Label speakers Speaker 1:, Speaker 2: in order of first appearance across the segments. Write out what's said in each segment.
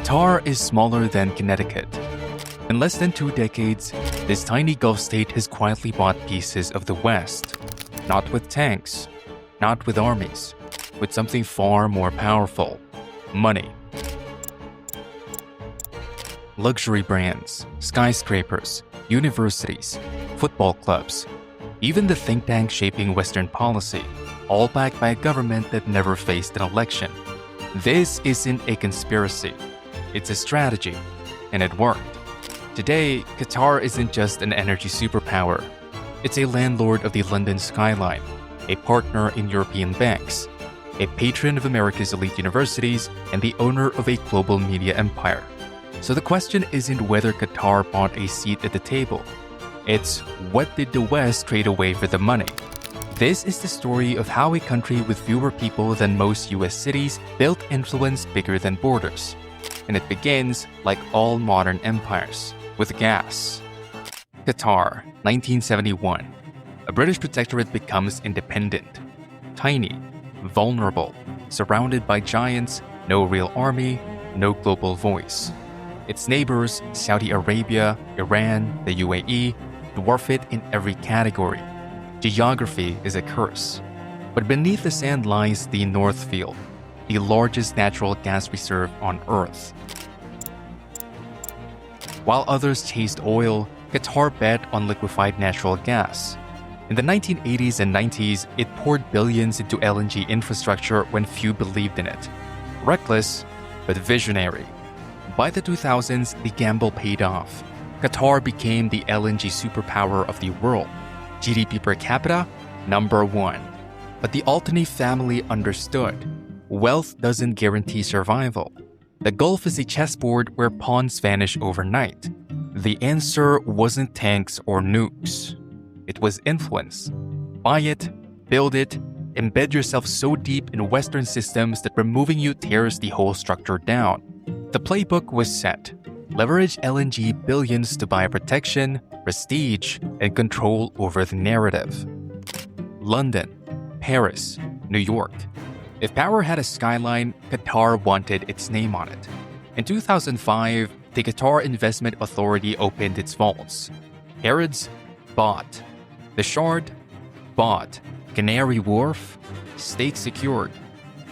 Speaker 1: Qatar is smaller than Connecticut. In less than 2 decades, this tiny Gulf state has quietly bought pieces of the West. Not with tanks, not with armies, with something far more powerful: money. Luxury brands, skyscrapers, universities, football clubs, even the think tank shaping Western policy, all backed by a government that never faced an election. This isn't a conspiracy. It's a strategy, and it worked. Today, Qatar isn't just an energy superpower. It's a landlord of the London skyline, a partner in European banks, a patron of America's elite universities, and the owner of a global media empire. So the question isn't whether Qatar bought a seat at the table. It's what did the West trade away for the money? This is the story of how a country with fewer people than most US cities built influence bigger than borders. And it begins, like all modern empires, with gas. Qatar, 1971. A British protectorate becomes independent. Tiny, vulnerable, surrounded by giants, no real army, no global voice. Its neighbors, Saudi Arabia, Iran, the UAE, dwarf it in every category. Geography is a curse. But beneath the sand lies the North Field, the largest natural gas reserve on Earth. While others chased oil, Qatar bet on liquefied natural gas. In the 1980s and 90s, it poured billions into LNG infrastructure when few believed in it. Reckless, but visionary. By the 2000s, the gamble paid off. Qatar became the LNG superpower of the world. GDP per capita, number 1. But the Altani family understood. Wealth doesn't guarantee survival. The Gulf is a chessboard where pawns vanish overnight. The answer wasn't tanks or nukes. It was influence. Buy it, build it, embed yourself so deep in Western systems that removing you tears the whole structure down. The playbook was set. Leverage LNG billions to buy protection, prestige, and control over the narrative. London, Paris, New York. If power had a skyline, Qatar wanted its name on it. In 2005, the Qatar Investment Authority opened its vaults. Harrods, bought. The Shard, bought. Canary Wharf, stake secured.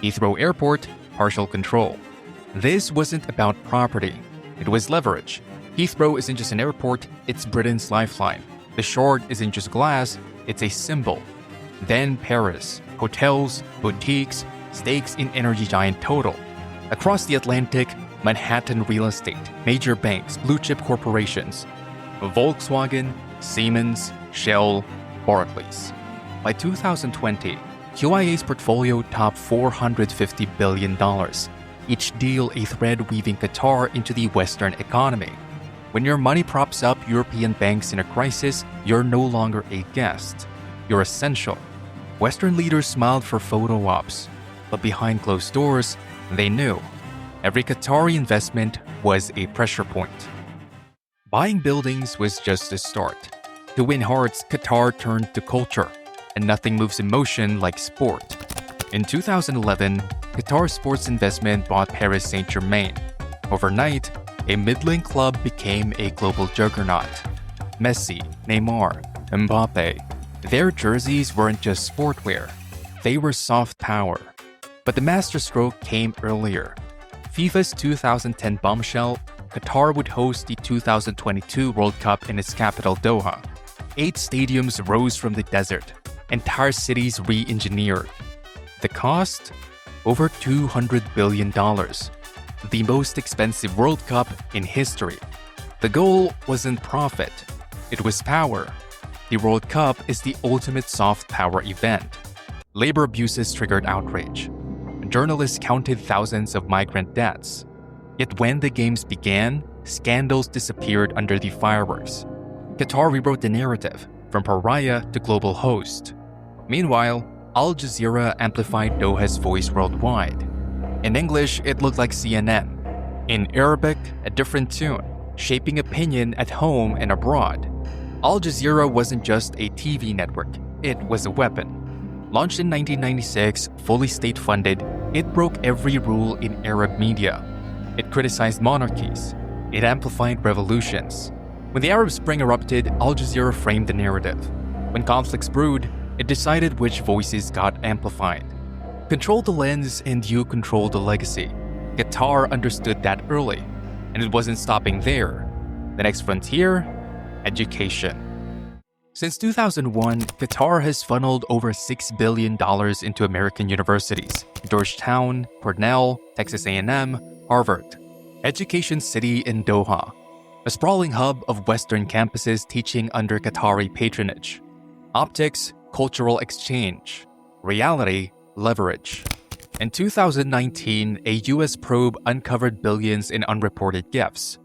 Speaker 1: Heathrow Airport, partial control. This wasn't about property. It was leverage. Heathrow isn't just an airport, it's Britain's lifeline. The Shard isn't just glass, it's a symbol. Then Paris, hotels, boutiques, stakes in energy giant Total. Across the Atlantic, Manhattan real estate, major banks, blue-chip corporations. Volkswagen, Siemens, Shell, Barclays. By 2020, QIA's portfolio topped $450 billion. Each deal a thread weaving Qatar into the Western economy. When your money props up European banks in a crisis, you're no longer a guest. You're essential. Western leaders smiled for photo ops, but behind closed doors, they knew. Every Qatari investment was a pressure point. Buying buildings was just a start. To win hearts, Qatar turned to culture, and nothing moves emotion like sport. In 2011, Qatar Sports Investment bought Paris Saint-Germain. Overnight, a middling club became a global juggernaut. Messi, Neymar, Mbappe. Their jerseys weren't just sportwear. They were soft power. But the masterstroke came earlier. FIFA's 2010 bombshell, Qatar would host the 2022 World Cup in its capital Doha. 8 stadiums rose from the desert. Entire cities re-engineered. The cost? Over $200 billion. The most expensive World Cup in history. The goal wasn't profit. It was power. The World Cup is the ultimate soft power event. Labor abuses triggered outrage. Journalists counted thousands of migrant deaths. Yet when the games began, scandals disappeared under the fireworks. Qatar rewrote the narrative, from pariah to global host. Meanwhile, Al Jazeera amplified Doha's voice worldwide. In English, it looked like CNN. In Arabic, a different tune, shaping opinion at home and abroad. Al Jazeera wasn't just a TV network, it was a weapon. Launched in 1996, fully state-funded, it broke every rule in Arab media. It criticized monarchies. It amplified revolutions. When the Arab Spring erupted, Al Jazeera framed the narrative. When conflicts brewed, it decided which voices got amplified. Control the lens and you control the legacy. Qatar understood that early, and it wasn't stopping there. The next frontier? Education. Since 2001, Qatar has funneled over $6 billion into American universities: Georgetown, Cornell, Texas A&M, Harvard. Education City in Doha, a sprawling hub of Western campuses teaching under Qatari patronage. Optics, cultural exchange. Reality, leverage. In 2019, a US probe uncovered billions in unreported gifts.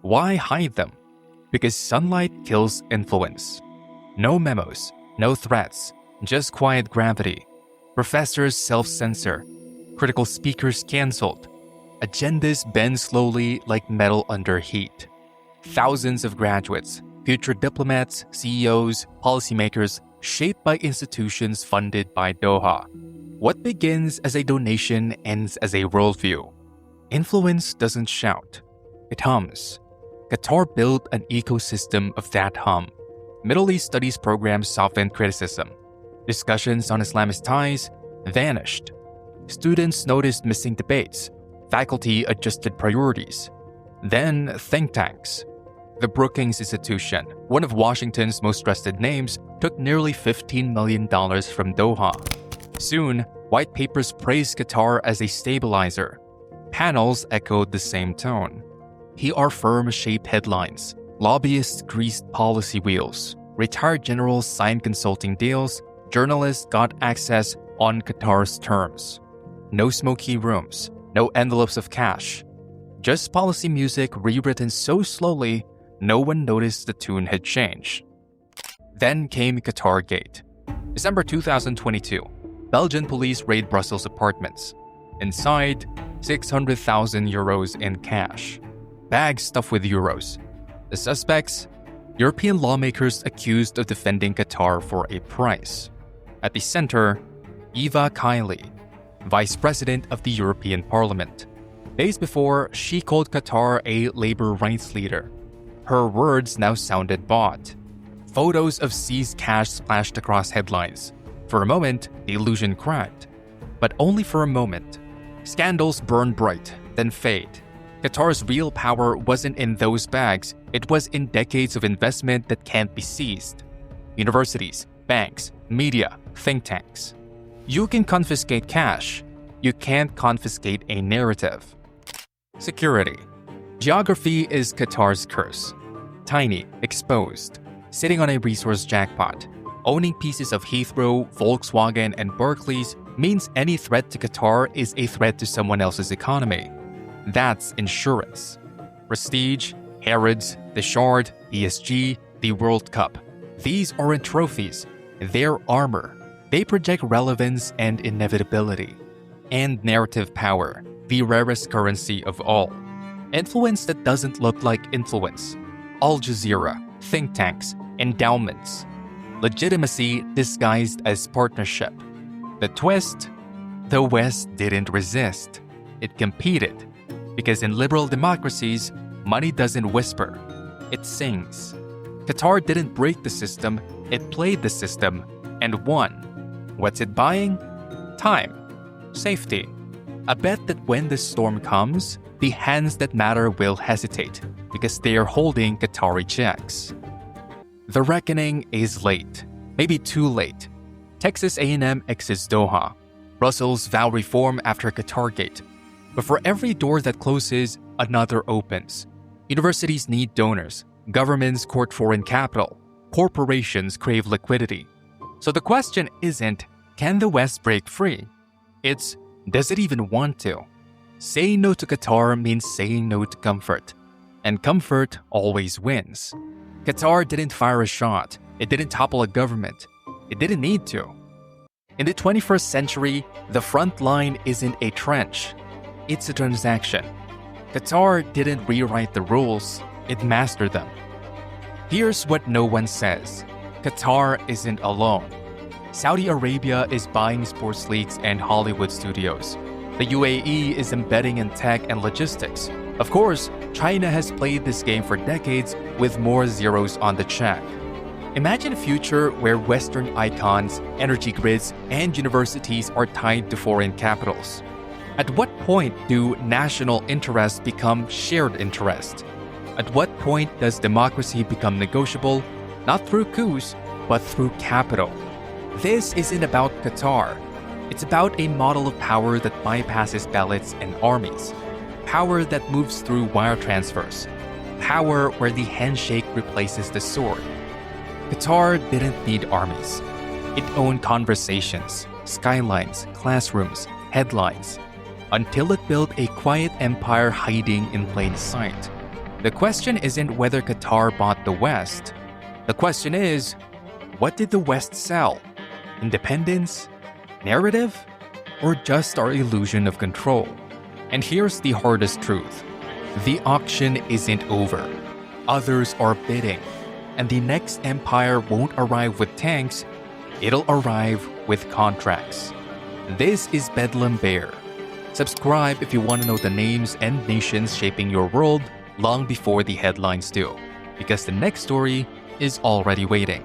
Speaker 1: Why hide them? Because sunlight kills influence. No memos, no threats, just quiet gravity. Professors self-censor. Critical speakers cancelled. Agendas bend slowly like metal under heat. Thousands of graduates, future diplomats, CEOs, policymakers, shaped by institutions funded by Doha. What begins as a donation ends as a worldview. Influence doesn't shout, it hums. Qatar built an ecosystem of that hum. Middle East studies programs softened criticism. Discussions on Islamist ties vanished. Students noticed missing debates. Faculty adjusted priorities. Then think tanks. The Brookings Institution, one of Washington's most trusted names, took nearly $15 million from Doha. Soon, white papers praised Qatar as a stabilizer. Panels echoed the same tone. PR firms shaped headlines. Lobbyists greased policy wheels. Retired generals signed consulting deals. Journalists got access on Qatar's terms. No smoky rooms. No envelopes of cash. Just policy music rewritten so slowly, no one noticed the tune had changed. Then came Qatar Gate. December 2022, Belgian police raid Brussels apartments. Inside, 600,000 euros in cash. Bags stuffed with euros. The suspects? European lawmakers accused of defending Qatar for a price. At the center, Eva Kaili, Vice President of the European Parliament. Days before, she called Qatar a labor rights leader. Her words now sounded bought. Photos of seized cash splashed across headlines. For a moment, the illusion cracked. But only for a moment. Scandals burn bright, then fade. Qatar's real power wasn't in those bags, it was in decades of investment that can't be seized. Universities, banks, media, think tanks. You can confiscate cash. You can't confiscate a narrative. Security. Geography is Qatar's curse. Tiny, exposed, sitting on a resource jackpot. Owning pieces of Heathrow, Volkswagen, and Barclays means any threat to Qatar is a threat to someone else's economy. That's insurance. Prestige, Harrods, the Shard, ESG, the World Cup. These aren't trophies. They're armor. They project relevance and inevitability. And narrative power, the rarest currency of all. Influence that doesn't look like influence. Al Jazeera, think tanks, endowments. Legitimacy disguised as partnership. The twist? The West didn't resist. It competed. Because in liberal democracies, money doesn't whisper. It sings. Qatar didn't break the system, it played the system and won. What's it buying? Time. Safety. A bet that when the storm comes, the hands that matter will hesitate because they are holding Qatari checks. The reckoning is late, maybe too late. Texas A&M exits Doha. Brussels vow reform after Qatargate. But for every door that closes, another opens. Universities need donors. Governments court foreign capital. Corporations crave liquidity. So the question isn't, can the West break free? It's, does it even want to? Saying no to Qatar means saying no to comfort. And comfort always wins. Qatar didn't fire a shot. It didn't topple a government. It didn't need to. In the 21st century, the front line isn't a trench. It's a transaction. Qatar didn't rewrite the rules, it mastered them. Here's what no one says. Qatar isn't alone. Saudi Arabia is buying sports leagues and Hollywood studios. The UAE is embedding in tech and logistics. Of course, China has played this game for decades with more zeros on the check. Imagine a future where Western icons, energy grids, and universities are tied to foreign capitals. At what point do national interests become shared interest? At what point does democracy become negotiable, not through coups, but through capital? This isn't about Qatar. It's about a model of power that bypasses ballots and armies. Power that moves through wire transfers. Power where the handshake replaces the sword. Qatar didn't need armies. It owned conversations, skylines, classrooms, headlines, until it built a quiet empire hiding in plain sight. The question isn't whether Qatar bought the West. The question is, what did the West sell? Independence? Narrative? Or just our illusion of control? And here's the hardest truth. The auction isn't over. Others are bidding. And the next empire won't arrive with tanks, it'll arrive with contracts. This is Bedlam Bear. Subscribe if you want to know the names and nations shaping your world long before the headlines do, because the next story is already waiting.